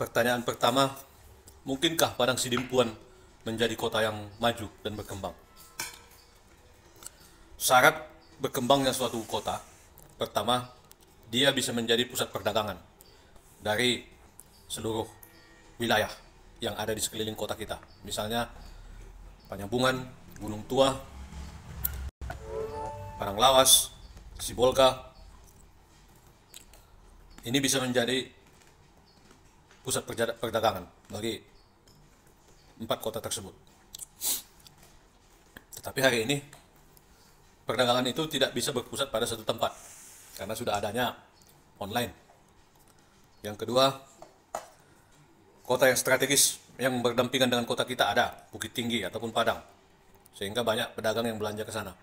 Pertanyaan pertama, mungkinkah Padang Sidimpuan menjadi kota yang maju dan berkembang? Syarat berkembangnya suatu kota, pertama, dia bisa menjadi pusat perdagangan dari seluruh wilayah yang ada di sekeliling kota kita. Misalnya, Penyambungan, Gunung Tua, Padang Lawas, Sibolga. Ini bisa menjadi pusat perdagangan bagi 4 kota tersebut. Tetapi hari ini perdagangan itu tidak bisa berpusat pada satu tempat karena sudah adanya online. Yang kedua, kota yang strategis yang berdampingan dengan kota kita ada, Bukit Tinggi ataupun Padang, sehingga banyak pedagang yang belanja ke sana.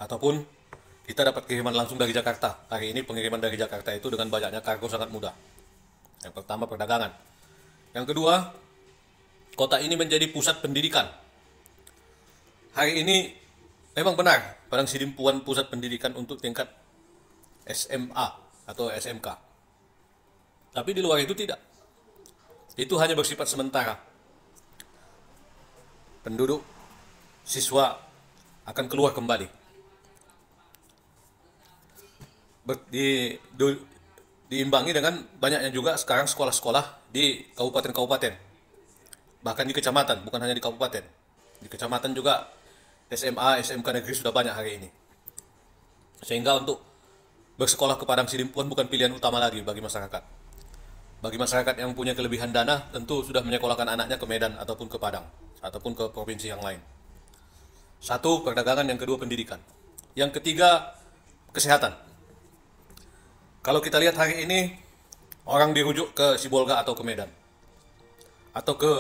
Ataupun kita dapat kiriman langsung dari Jakarta. Hari ini pengiriman dari Jakarta itu dengan banyaknya kargo sangat mudah. Yang pertama, perdagangan. Yang kedua, kota ini menjadi pusat pendidikan. Hari ini memang benar Padang Sidimpuan pusat pendidikan untuk tingkat SMA atau SMK. Tapi di luar itu tidak. Itu hanya bersifat sementara. Penduduk, siswa akan keluar kembali. Diimbangi dengan banyaknya juga sekarang sekolah-sekolah di kabupaten-kabupaten, bahkan di kecamatan, bukan hanya di kabupaten. Di kecamatan juga SMA, SMK negeri sudah banyak hari ini, sehingga untuk bersekolah ke Padang Sidimpuan bukan pilihan utama lagi bagi masyarakat. Bagi masyarakat yang punya kelebihan dana, tentu sudah menyekolahkan anaknya ke Medan ataupun ke Padang ataupun ke provinsi yang lain. Satu, perdagangan. Yang kedua, pendidikan. Yang ketiga, kesehatan. Kalau kita lihat hari ini, orang dirujuk ke Sibolga atau ke Medan, atau ke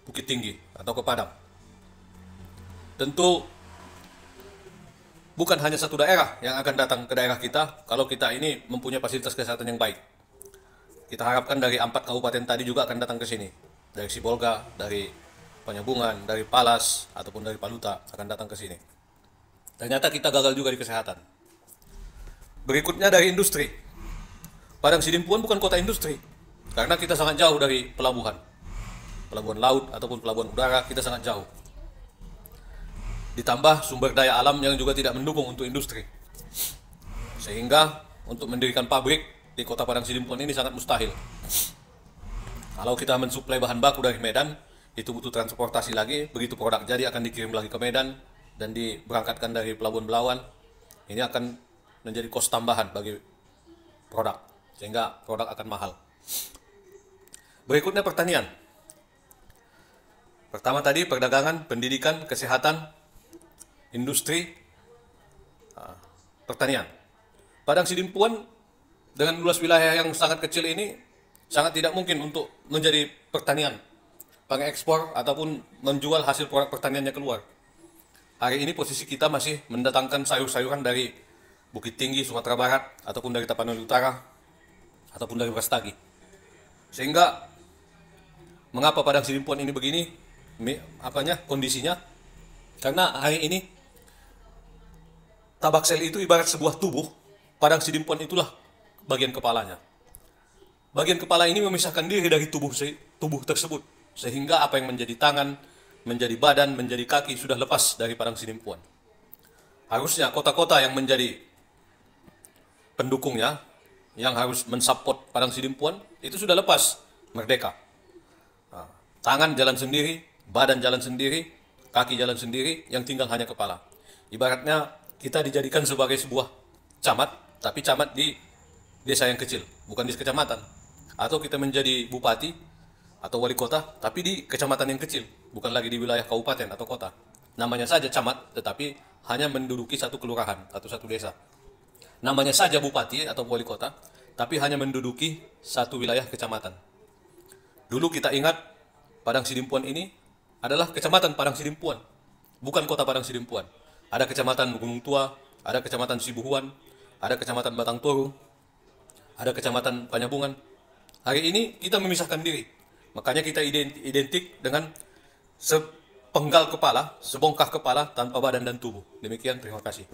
Bukit Tinggi, atau ke Padang. Tentu bukan hanya satu daerah yang akan datang ke daerah kita kalau kita ini mempunyai fasilitas kesehatan yang baik. Kita harapkan dari 4 kabupaten tadi juga akan datang ke sini. Dari Sibolga, dari Penyambungan, dari Palas, ataupun dari Paluta akan datang ke sini. Ternyata kita gagal juga di kesehatan. Berikutnya dari industri. Padang Sidimpuan bukan kota industri, karena kita sangat jauh dari pelabuhan. Pelabuhan laut ataupun pelabuhan udara, kita sangat jauh. Ditambah sumber daya alam yang juga tidak mendukung untuk industri. Sehingga untuk mendirikan pabrik di kota Padang Sidimpuan ini sangat mustahil. Kalau kita mensuplai bahan baku dari Medan, itu butuh transportasi lagi, begitu produk jadi akan dikirim lagi ke Medan dan diberangkatkan dari Pelabuhan Belawan. Ini akan menjadi kos tambahan bagi produk, sehingga produk akan mahal. Berikutnya pertanian. Pertama tadi perdagangan, pendidikan, kesehatan, industri, pertanian. Padang Sidimpuan dengan luas wilayah yang sangat kecil ini sangat tidak mungkin untuk menjadi pertanian, pengekspor ataupun menjual hasil produk pertaniannya keluar. Hari ini posisi kita masih mendatangkan sayur-sayuran dari Bukit Tinggi, Sumatera Barat, ataupun dari Tapanuli Utara, ataupun dari Brastagi. Sehingga mengapa Padang Sidimpuan ini begini kondisinya? Karena hari ini Tabaksel itu ibarat sebuah tubuh, Padang Sidimpuan itulah bagian kepalanya. Bagian kepala ini memisahkan diri dari tubuh tersebut, sehingga apa yang menjadi tangan, menjadi badan, menjadi kaki sudah lepas dari Padang Sidimpuan. Harusnya kota-kota yang menjadi pendukungnya, yang harus mensupport Padang Sidimpuan, itu sudah lepas, merdeka. Tangan jalan sendiri, badan jalan sendiri, kaki jalan sendiri, yang tinggal hanya kepala. Ibaratnya kita dijadikan sebagai sebuah camat, tapi camat di desa yang kecil, bukan di kecamatan. Atau kita menjadi bupati atau wali kota, tapi di kecamatan yang kecil, bukan lagi di wilayah kabupaten atau kota. Namanya saja camat, tetapi hanya menduduki satu kelurahan atau satu desa. Namanya saja bupati atau wali kota, tapi hanya menduduki satu wilayah kecamatan. Dulu kita ingat Padang Sidimpuan ini adalah kecamatan Padang Sidimpuan, bukan kota Padang Sidimpuan. Ada kecamatan Gunung Tua, ada kecamatan Sibuhuan, ada kecamatan Batang Toru, ada kecamatan Penyambungan. Hari ini kita memisahkan diri. Makanya kita identik dengan sepenggal kepala, sebongkah kepala tanpa badan dan tubuh. Demikian, terima kasih.